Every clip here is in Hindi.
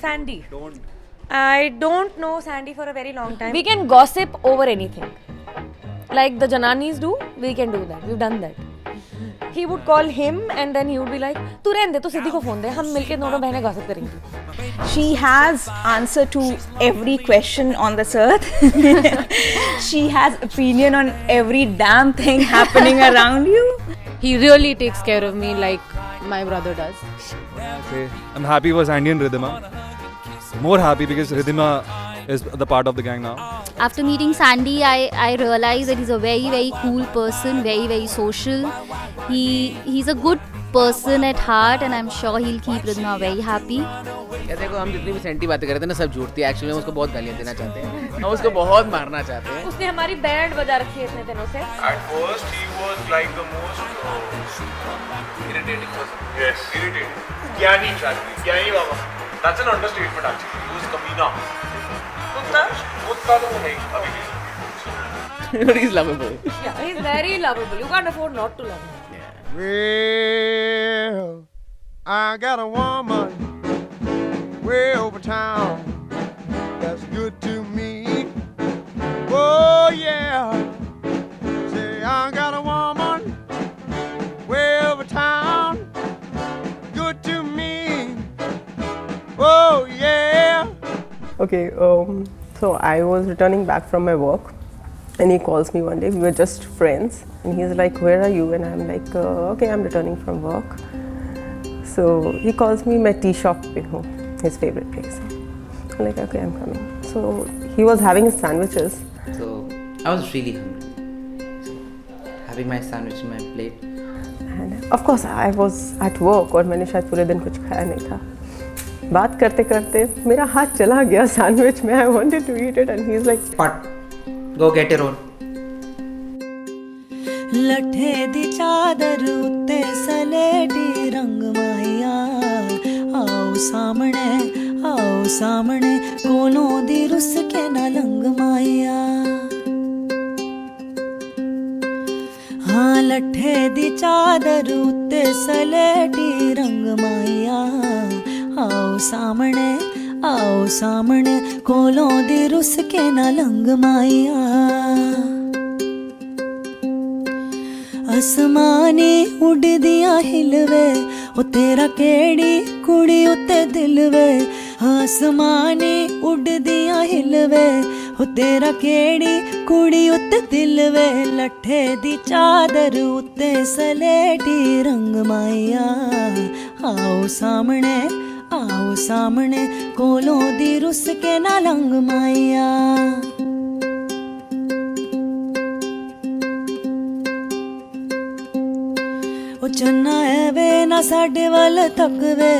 Sandy. I don't know Sandy for a very long time. We can gossip over anything. Like the Jananis do, we can do that. We've done that. He would call him and then he would be like, "तू रहने दे, तू सिद्धि को phone दे, हम मिलके दोनों बहनें gossip करेंगी." She has answer to every question on this earth. She has opinion on every damn thing happening around you. He really takes care of me like my brother does. I'm happy for Sandy and Ridhima. More happy because Ridhima is the part of the gang now. After meeting Sandy, I realized that he's a very, very cool person, very, very social. He's a good person at heart and I'm sure he'll keep Ridhima very happy. या देखो हम जितनी भी सेंटी बातें कर रहे थे ना सब झूठ थी. एक्चुअली हम उसको बहुत गालियाँ देना चाहते हैं, हम उसको बहुत मारना चाहते हैं. उसने हमारी बैंड बजा रखी है इतने दिनों से. At first, he was like the most irritating person. Yes, irritating. Gyani, actually. Gyani Baba. That's an understatement actually. He was Kamina. Kutta तो नहीं अभी भी. But he's lovable. Yeah, he's very lovable. You can't afford not to love him. Well, I got a woman way over town that's good to me. Oh yeah, say I got a woman way over town, good to me. Oh yeah. Okay, so I was returning back from my work and he calls me one day. We were just friends and he's like, "Where are you?" And I'm like, "Okay, I'm returning from work." So he calls me, "मैं tea shop पे हूँ," his favorite place. I'm like, "Okay, I'm coming." So he was having his sandwiches. So I was really hungry. So having my sandwich in my plate. And of course I was at work और मैंने शायद पूरे दिन कुछ खाया नहीं था. बात करते करते मेरा हाथ चला गया सैंडविच में. I wanted to eat it and he's like, But go get your own. ਲੱਠੇ ਦੀ ਚਾਦਰ ਉੱਤੇ ਸਲੇਟੀ ਰੰਗ ਮਾਇਆ ਆਓ ਸਾਹਮਣੇ ਕੋਲੋਂ ਦੀ ਰੁੱਸ ਕੇ ਨਾ ਲੰਗ ਮਾਇਆ ਹਾਂ ਲੱਠੇ ਦੀ ਚਾਦਰ ਉੱਤੇ ਸਲੇਟੀ ਰੰਗ ਮਾਇਆ ਆਓ ਸਾਹਮਣੇ ਕੋਲੋਂ ਦੀ ਰੁੱਸ ਕੇ ਨਾ ਲੰਗ ਮਾਇਆ ਅਸਮਾਨੀ ਉੱਡਦੀਆਂ ਹਿਲਵੇ ਉਹ ਤੇਰਾ ਕਿਹੜੀ ਕੁੜੀ ਉੱਤੇ ਦਿਲ ਵੇ ਅਸਮਾਨੀ ਉੱਡਦੀਆਂ ਹਿਲਵੇ ਉਹ ਤੇਰਾ ਕਿਹੜੀ ਕੁੜੀ ਉੱਤੇ ਦਿਲ ਵੇ ਲੱਠੇ ਦੀ ਚਾਦਰ ਉੱਤੇ ਸਲੇਟੀ ਰੰਗ ਮਾਇਆ ਆਓ ਸਾਹਮਣੇ ਕੋਲੋਂ ਦੀ ਰੁੱਸ ਕੇ ਨਾ ਲੰਗ ਮਾਇਆ ਉਹ ਚੰਨਾ ਐਵੇਂ ਨਾ ਸਾਡੇ ਵੱਲ ਤੱਕਵੇ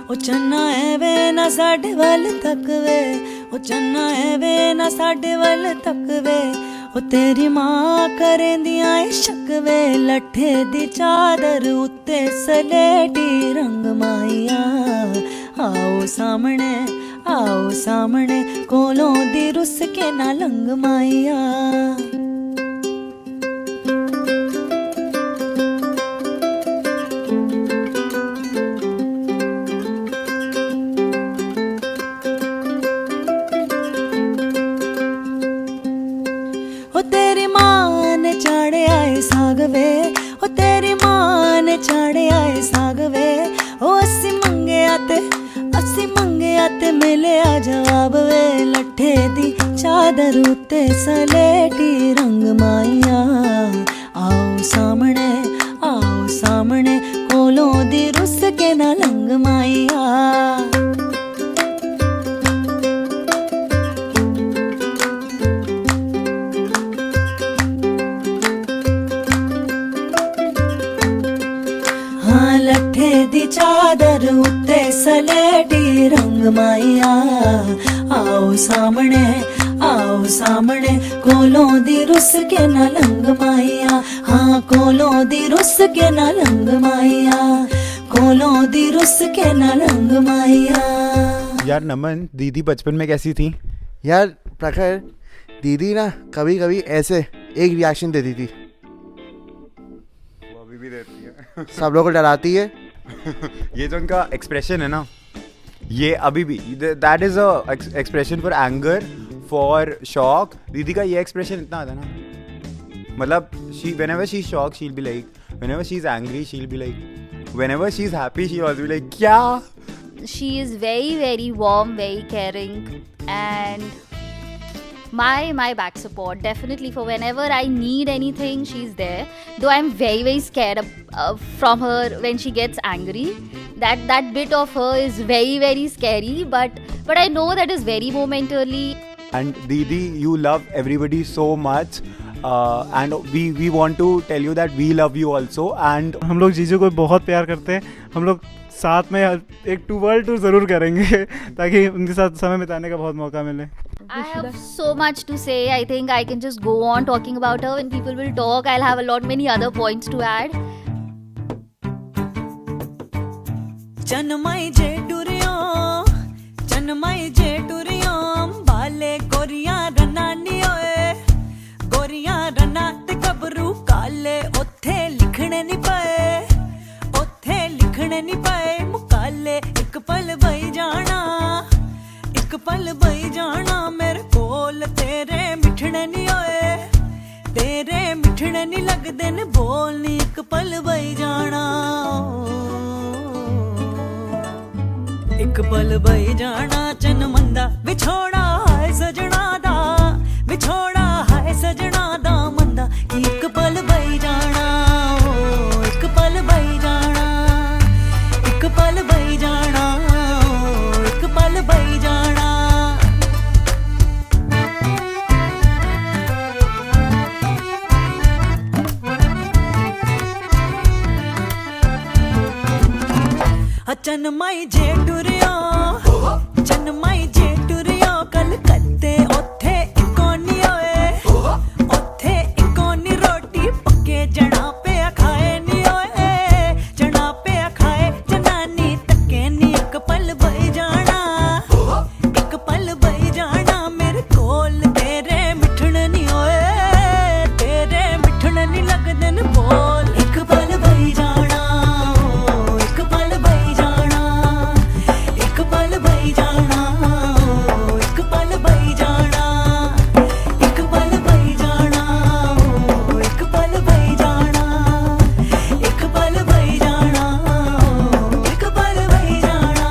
ਉਹ ਚੰਨਾ ਐਵੇਂ ਨਾ ਸਾਡੇ ਵੱਲ ਤੱਕਵੇ ਉਹ ਚੰਨਾ ਐਵੇਂ ਨਾ ਸਾਡੇ ਵੱਲ ਤੱਕਵੇ ਉਹ ਤੇਰੀ ਮਾਂ ਕਰੇਂਦੀਆਂ ਇਸ਼ਕਵੇ ਲੱਠੇ ਦੀ ਚਾਦਰ ਉੱਤੇ ਸਲੇਟੀ ਰੰਗ ਮਾਇਆ ਆਓ ਸਾਹਮਣੇ ਕੋਲੋਂ ਦੀ ਰੁੱਸ ਕੇ ਨਾ ਲੰਗ ਮਾਇਆ ਤੇਰੀ ਮਾਂ ਨੇ ਚਾੜਿਆ ਏ ਸਾਗ ਵੇ ਉਹ ਤੇਰੀ ਮਾਂ ਨੇ ਚਾੜਿਆ ਏ ਸਾਗ ਵੇ ਉਹ ਅਸੀਂ ਮੰਗਿਆ ਤੇ ਮਿਲਿਆ ਜਵਾਬ ਵੇ ਲੱਠੇ ਦੀ ਚਾਦਰ ਉੱਤੇ ਸਲੇਟੀ ਰੰਗ ਮਾਇਆ ਆਓ ਸਾਹਮਣੇ ਕੋਲੋਂ ਦੀ ਰੁੱਸ ਕੇ ਨਾ ਲੰਗ ਮਾਇਆ ਲੱਠੇ ਦੀ ਚਾਦਰ ਉੱਤੇ ਸਲੇਟੀ ਰੰਗ ਮਾਇਆ ਆਓ ਸਾਹਮਣੇ ਕੋਲੋਂ ਦੀ ਰੁੱਸ ਕੇ ਨਾ ਲੰਗ ਮਾਇਆ ਹਾਂ ਕੋਲੋਂ ਦੀ ਰੁੱਸ ਕੇ ਨਾ ਲੰਗ ਮਾਇਆ कोलों दी रुस के ना लंग माया। यार नमन, दीदी बचपन में कैसी थी? यार प्रखर, दीदी ना कभी कभी ऐसे एक रिएक्शन देती थी, वो अभी भी देती है। सब लोगों को डराती है। ये जो उनका एक्सप्रेशन है ना, ये अभी भी that is a expression for anger, for shock. दीदी का ये एक्सप्रेशन इतना आता ना, मतलब whenever she's shocked she'll be like, whenever she's angry she'll be like, whenever she's happy she'll also be like क्या. She is very, very warm, very caring, and my back support, definitely. For whenever I need anything, she's there. Though I'm very, very scared from her when she gets angry. That bit of her is very, very scary, but I know that is very momentarily. And Didi, you love everybody so much, and we want to tell you that we love you also. And हम लोग जीजू को बहुत प्यार करते हैं. हम लोग साथ में एक वर्ल्ड टूर ज़रूर करेंगे ताकि उनके साथ समय बिताने का बहुत मौका मिले. I have so much to say. I think I can just go on talking about her. When people will talk, I'll have many other points to add. चन्मई जे टुरियो बाले गोरिया रनानी ओए गोरिया रना ते गबरू काले ओथे लिखने नहीं पाए मुकाले एक पल बई जाना मेरे कोल तेरे मिठने नहीं होए तेरे मिठने नहीं लगदे ने बोलनी एक पल बई जाना एक पल बई जाना चन मंदा विछोड़ा है सजना दा मंदा एक पल बई जाना एक पल बई जाना एक पल बई जाना एक पल बई जाना चन्मई जे टुरियो कलकत्ते ओथे इकोनी ओए ओथे इकोनी रोटी पक्के जना पे खाए नी ओए जना पे खाए जनानी तके नी एक पल बई जाना मेरे कोल तेरे मिठन नी ओए तेरे मिठन नी लगदे न बोल एक पल बई जाना एक पल बई जाना एक पल बई जाना एक पल बई जाना एक पल बई जाना एक पल बई जाना एक पल बई जाना एक पल बई जाना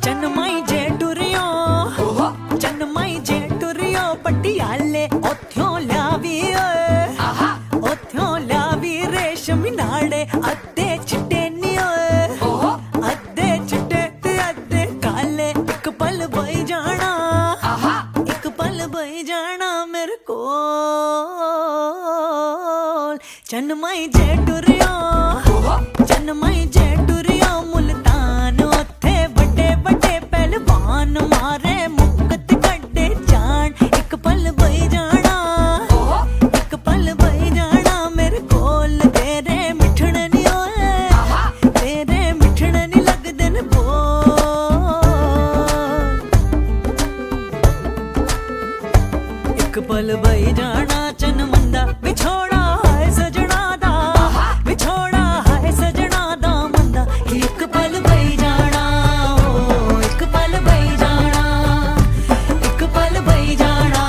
चन्मई जे टुरियो पटियाले ओथ्यों लावी रेशमी नाड़े अद्धे चिट्टे नी ओए अद्धे चिट्टे ते अद्धे काले एक पल बई जाना एक पल बई जाना मेरे कोल चन्मई जे टुरियो मुल्तान ओथे बड़े पहलवान मारे मुक्कत कड्डे जान एक पल बई जाना एक पल बई जाना मेरे कोल तेरे मिठन नी ओए तेरे मिठन नी लगदे न बोल एक पल बई जाना चन मंदा विछोड़ा है सजना दा मंदा एक पल बई जाना एक पल बई जाना एक पल बई जाना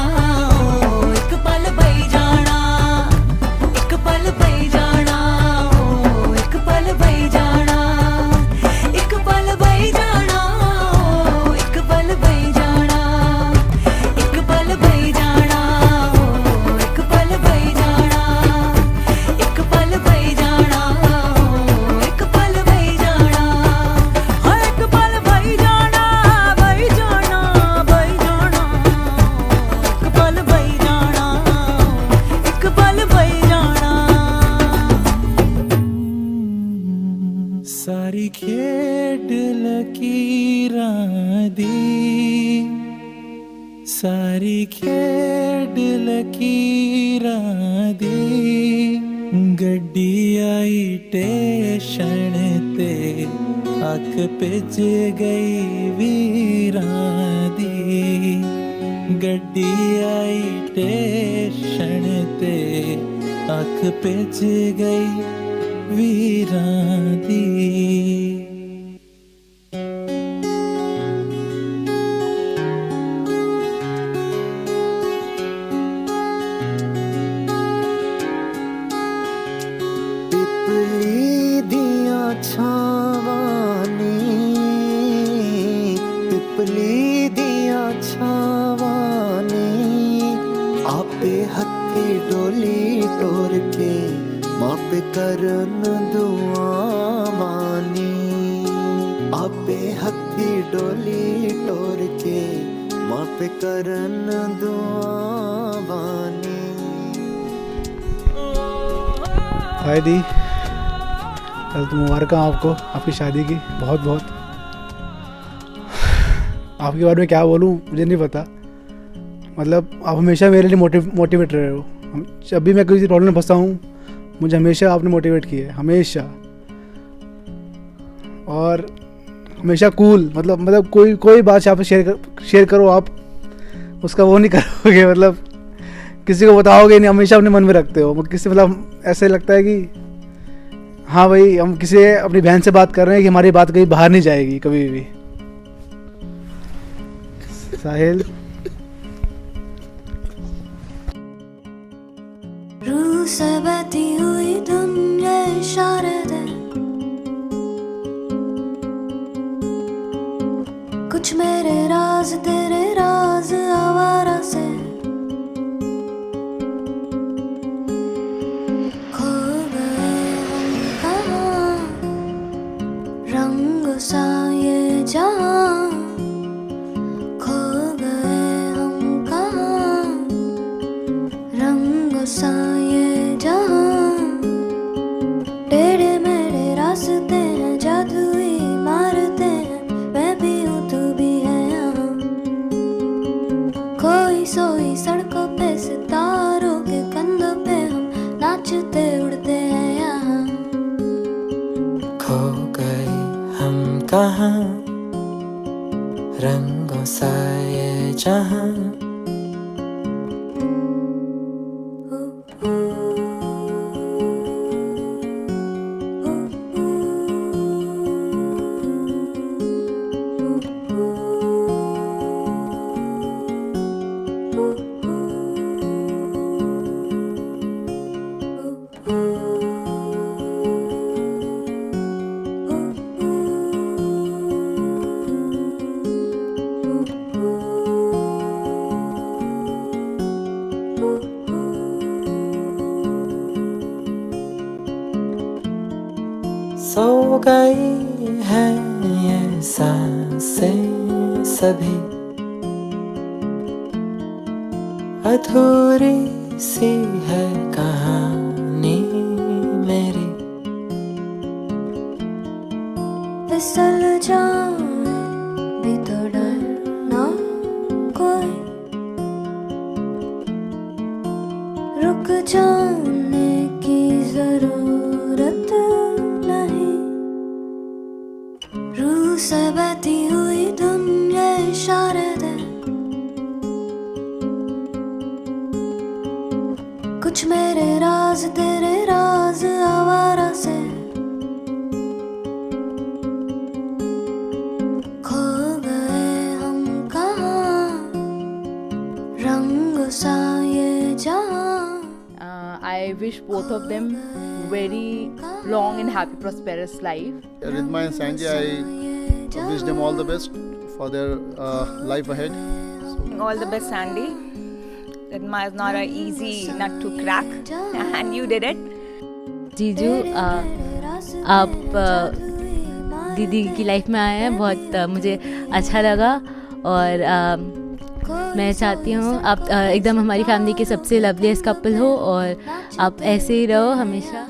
एक पल बई जाना एक पल बई जाना एक पल बई जाना एक पल बई जाना एक पल बई जाना एक पल बई जाना एक पल बई जाना एक पल बई जाना एक पल बई जाना हाँ एक पल बई जाना एक पल बई जाना एक पल बई जाना सारी खेड लकीरां दी सारी खेड लकीरां दी गड्डी आई स्टेशन ते अख पिज गई वीरां दी गड्डी आई स्टेशन ते अख पिच गई वीरां दी पिपली दियां छावां नी पिपली दियां छावां नी आपे हत्थी डोली टोर के मापे करन दुआवां नी आपे हत्थी डोली टोर के मापे करन दुआवां नी। हाय दी, कल तो मुबारक आपको आपकी शादी की, बहुत बहुत। आपके बारे में क्या बोलूँ मुझे नहीं पता, मतलब आप हमेशा मेरे लिए मोटिवेट रहे हो। जब भी मैं किसी प्रॉब्लम में फंसा हूँ मुझे हमेशा आपने मोटिवेट किया है, हमेशा। और हमेशा कूल, मतलब कोई बात यहाँ पे शेयर करो आप उसका वो नहीं करोगे, मतलब किसी को बताओगे नहीं, हमेशा अपने मन में रखते हो। किसी मतलब ऐसे लगता है कि हाँ भाई हम किसी अपनी बहन से बात कर रहे हैं कि हमारी बात कहीं बाहर नहीं जाएगी कभी भी। साहिल रूह से बहती हुई दुनिया इशारे दे, कुछ मेरे राज तेरे राज आवारा से खो गए हम कहाँ, रंग सा ये जहाँ खो गए हम कहाँ, रंग सा ये जहाँ टेढ़े मेढ़े रास्ते हैं, जादुई मारते हैं, मैं भी हूँ तू भी है यहाँ। खोई सोई सड़कों पे सितारों के कंधों पे हम नाचते उड़ते हैं यहाँ। खो गए हम कहाँ, रंगों सा ये जहाँ सो गई है ये सांसें सभी, अधूरी सी है कहानी मेरी। फिसल जाए भी तो डर ना कोई, रुक जाने की जरूरत नहीं। रूह से बहती हुई दुनिया इशारे दे, कुछ मेरे राज तेरे राज आवारा से खो गए हम कहाँ, रंग सा ये जहाँ। I wish both of them very long and happy, prosperous life. Ridhima and Sanji, I wish them all the best for their life ahead. All the best, Sandy. Ridhima is not an easy nut to crack, and you did it. जीजू आप दीदी की लाइफ में आए हैं, बहुत मुझे अच्छा लगा। और मैं चाहती हूँ आप एकदम हमारी फैमिली के सबसे लवलीस्ट कपल हो और आप ऐसे ही रहो हमेशा।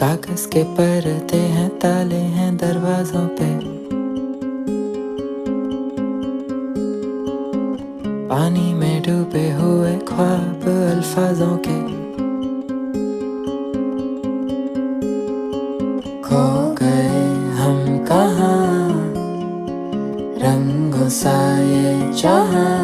कागज के पर्दे हैं, ताले हैं दरवाजों पे, पानी में डूबे हुए ख्वाब अल्फाजों के। खो गए हम कहाँ, रंगों सा ये जहां